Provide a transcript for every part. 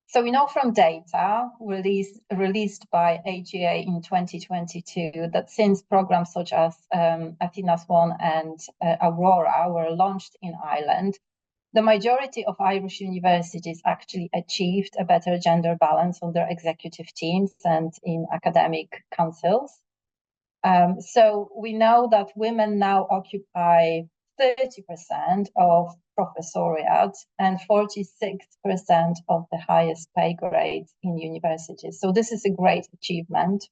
So we know from data released by AGA in 2022 that since programs such as Athena's One and Aurora were launched in Ireland, the majority of Irish universities actually achieved a better gender balance on their executive teams and in academic councils. So we know that women now occupy 30% of professoriate and 46% of the highest pay grades in universities. So this is a great achievement.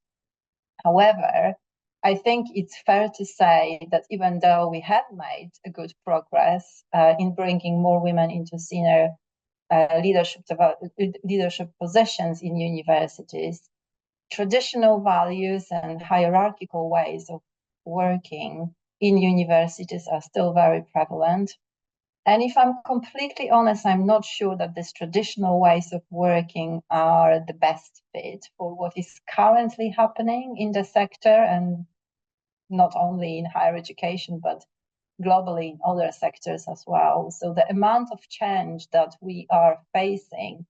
However, I think it's fair to say that even though we have made a good progress in bringing more women into senior leadership positions in universities, traditional values and hierarchical ways of working in universities are still very prevalent. And if I'm completely honest, I'm not sure that these traditional ways of working are the best fit for what is currently happening in the sector, and not only in higher education, but globally in other sectors as well. So the amount of change that we are facing,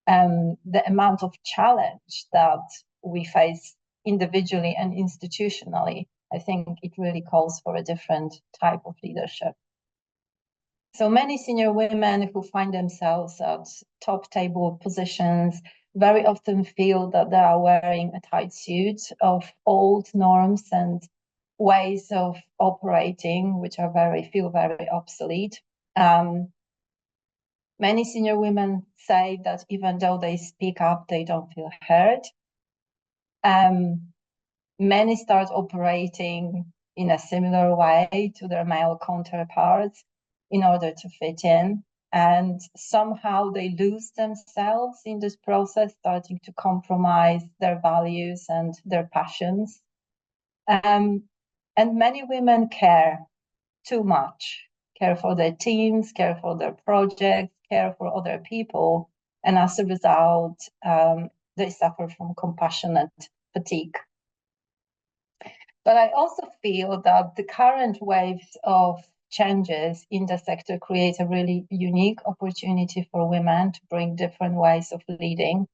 the amount of challenge that we face individually and institutionally, I think it really calls for a different type of leadership. So many senior women who find themselves at top table positions very often feel that they are wearing a tight suit of old norms and ways of operating, which are feel very obsolete. Many senior women say that even though they speak up, they don't feel heard. Many start operating in a similar way to their male counterparts in order to fit in. And somehow they lose themselves in this process, starting to compromise their values and their passions. And many women care too much, care for their teams, care for their projects, care for other people. And as a result, they suffer from compassionate fatigue. But I also feel that the current waves of changes in the sector create a really unique opportunity for women to bring different ways of leading,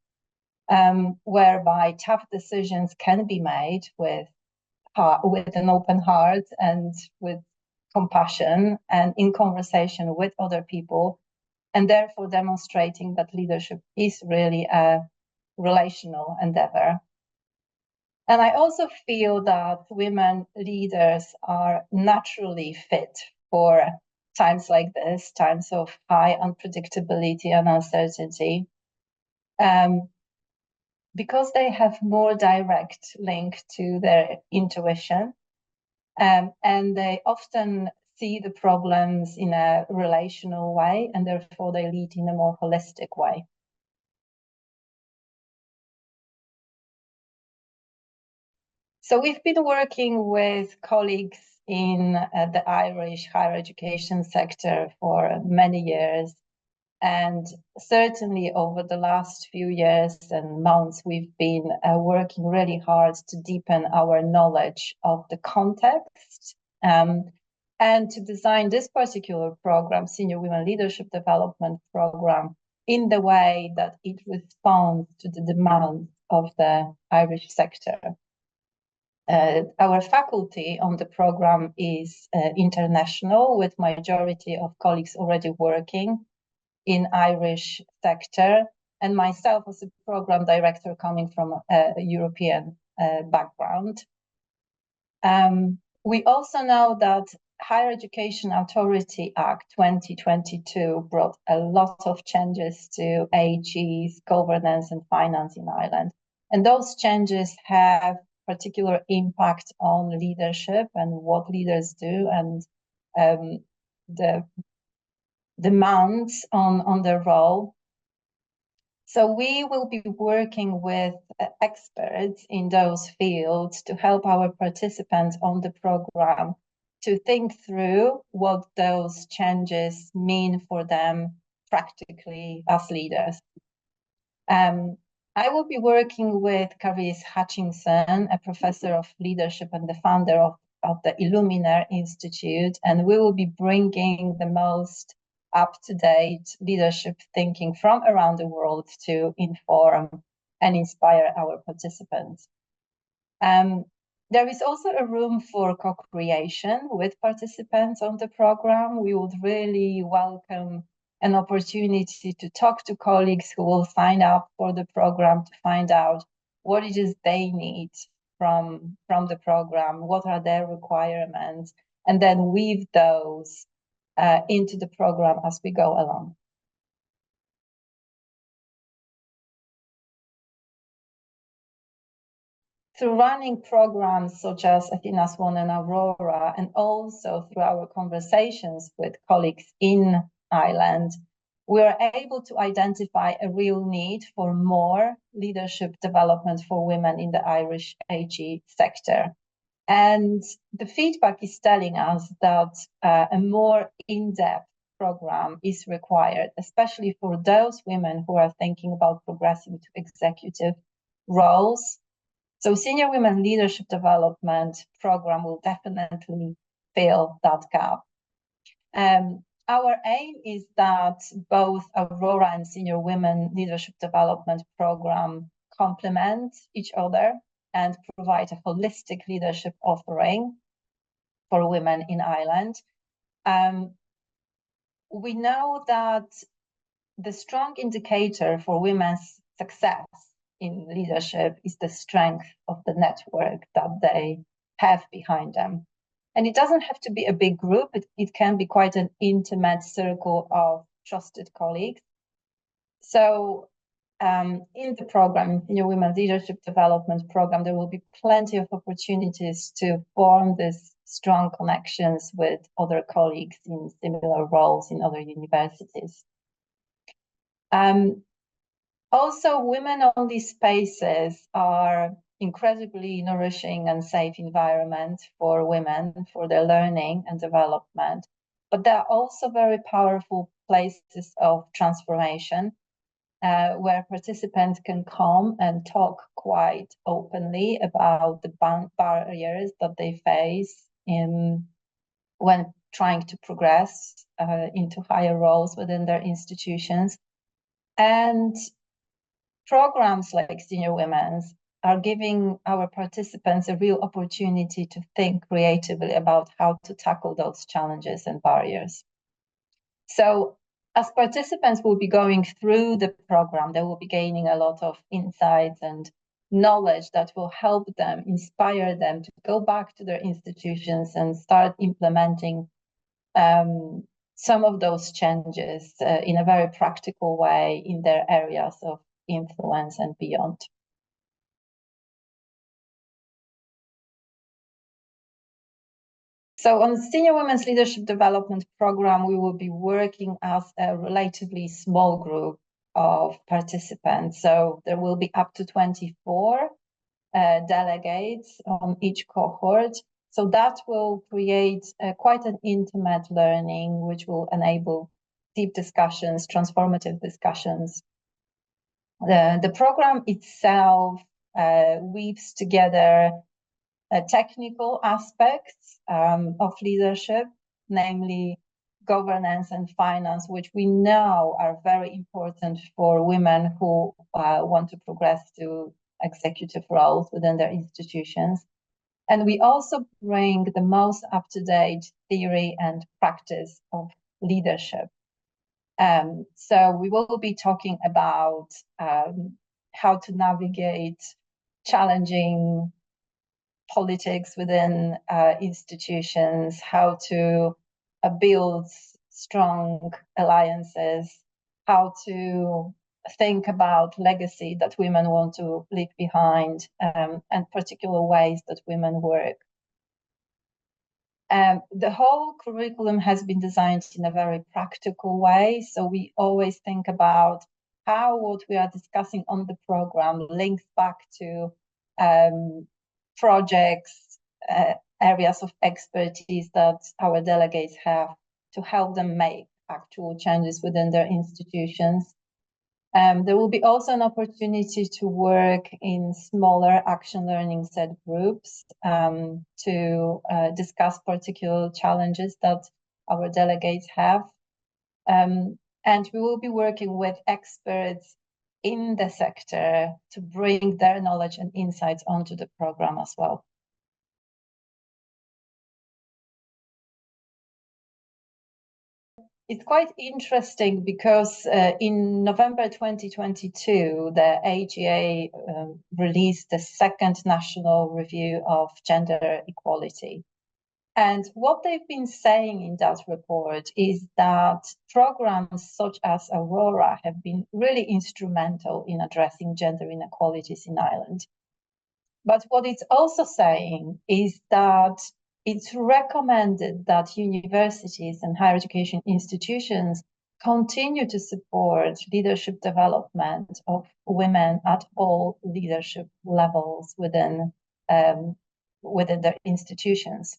whereby tough decisions can be made with an open heart and with compassion and in conversation with other people, and therefore demonstrating that leadership is really a relational endeavor. And I also feel that women leaders are naturally fit for times like this, times of high unpredictability and uncertainty, because they have more direct link to their intuition, and they often see the problems in a relational way, and therefore they lead in a more holistic way. So we've been working with colleagues in the Irish higher education sector for many years. And certainly over the last few years and months, we've been working really hard to deepen our knowledge of the context and to design this particular program, Senior Women Leadership Development Program, in the way that it responds to the demands of the Irish sector. Our faculty on the program is international, with majority of colleagues already working in Irish sector, and myself as a program director coming from a European background. We also know that Higher Education Authority Act 2022 brought a lot of changes to AG's governance and finance in Ireland. And those changes have particular impact on leadership and what leaders do, and the demands on their role. So we will be working with experts in those fields to help our participants on the program to think through what those changes mean for them practically as leaders. I will be working with Caris Hutchinson, a professor of leadership and the founder of the Illuminer Institute, and we will be bringing the most up-to-date leadership thinking from around the world to inform and inspire our participants. There is also a room for co-creation with participants on the program. We would really welcome an opportunity to talk to colleagues who will sign up for the program to find out what it is they need from the program, what are their requirements, and then weave those into the program as we go along. Through running programs such as Athena's One and Aurora, and also through our conversations with colleagues in Ireland, we are able to identify a real need for more leadership development for women in the Irish HE sector. And the feedback is telling us that a more in-depth program is required, especially for those women who are thinking about progressing to executive roles. So Senior Women Leadership Development Program will definitely fill that gap. Our aim is that both Aurora and Senior Women Leadership Development Program complement each other and provide a holistic leadership offering for women in Ireland. We know that the strong indicator for women's success in leadership is the strength of the network that they have behind them. And it doesn't have to be a big group. It can be quite an intimate circle of trusted colleagues. So in the program, in your Women Leadership Development Program, there will be plenty of opportunities to form these strong connections with other colleagues in similar roles in other universities. Also, women-only spaces are incredibly nourishing and safe environment for women, for their learning and development, but they're also very powerful places of transformation where participants can come and talk quite openly about the barriers that they face when trying to progress into higher roles within their institutions. And programs like Senior Women's are giving our participants a real opportunity to think creatively about how to tackle those challenges and barriers. So as participants will be going through the program, they will be gaining a lot of insights and knowledge that will help them, inspire them to go back to their institutions and start implementing some of those changes in a very practical way in their areas of influence and beyond. So on the Senior Women's Leadership Development Program, we will be working as a relatively small group of participants. So there will be up to 24 delegates on each cohort. So that will create quite an intimate learning, which will enable deep discussions, transformative discussions. The program itself weaves together technical aspects of leadership, namely governance and finance, which we know are very important for women who want to progress to executive roles within their institutions. And we also bring the most up-to-date theory and practice of leadership. So we will be talking about how to navigate challenging politics within institutions, how to build strong alliances, how to think about legacy that women want to leave behind, and particular ways that women work. The whole curriculum has been designed in a very practical way, so we always think about how what we are discussing on the program links back to projects, areas of expertise that our delegates have to help them make actual changes within their institutions. There will be also an opportunity to work in smaller action learning set groups to discuss particular challenges that our delegates have. And we will be working with experts in the sector to bring their knowledge and insights onto the program as well. It's quite interesting because in November 2022, the AGA released the second national review of gender equality. And what they've been saying in that report is that programs such as Aurora have been really instrumental in addressing gender inequalities in Ireland. But what it's also saying is that it's recommended that universities and higher education institutions continue to support leadership development of women at all leadership levels within their institutions.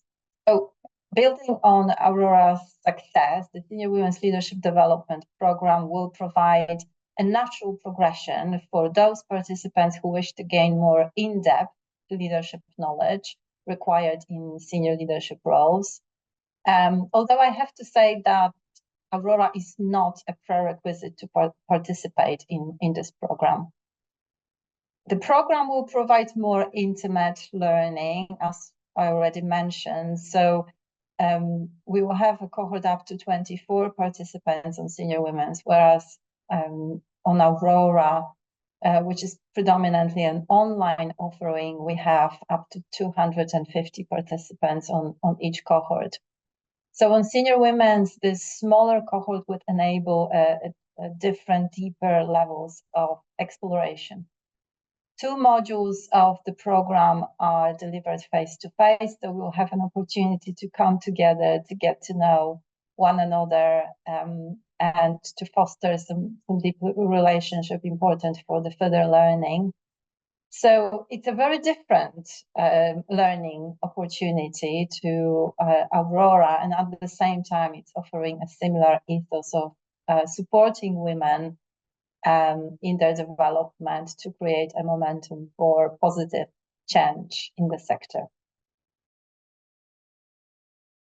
So, building on Aurora's success, the Senior Women's Leadership Development Program will provide a natural progression for those participants who wish to gain more in-depth leadership knowledge required in senior leadership roles. Although I have to say that Aurora is not a prerequisite to participate in this program. The program will provide more intimate learning, as I already mentioned. So we will have a cohort up to 24 participants on Senior Women's, whereas on Aurora, which is predominantly an online offering, we have up to 250 participants on each cohort. So on Senior Women's, this smaller cohort would enable different, deeper levels of exploration. 2 modules of the program are delivered face-to-face, so we'll have an opportunity to come together to get to know one another and to foster some deep relationship important for the further learning. So it's a very different learning opportunity to Aurora, and at the same time, it's offering a similar ethos of supporting women in their development to create a momentum for positive change in the sector.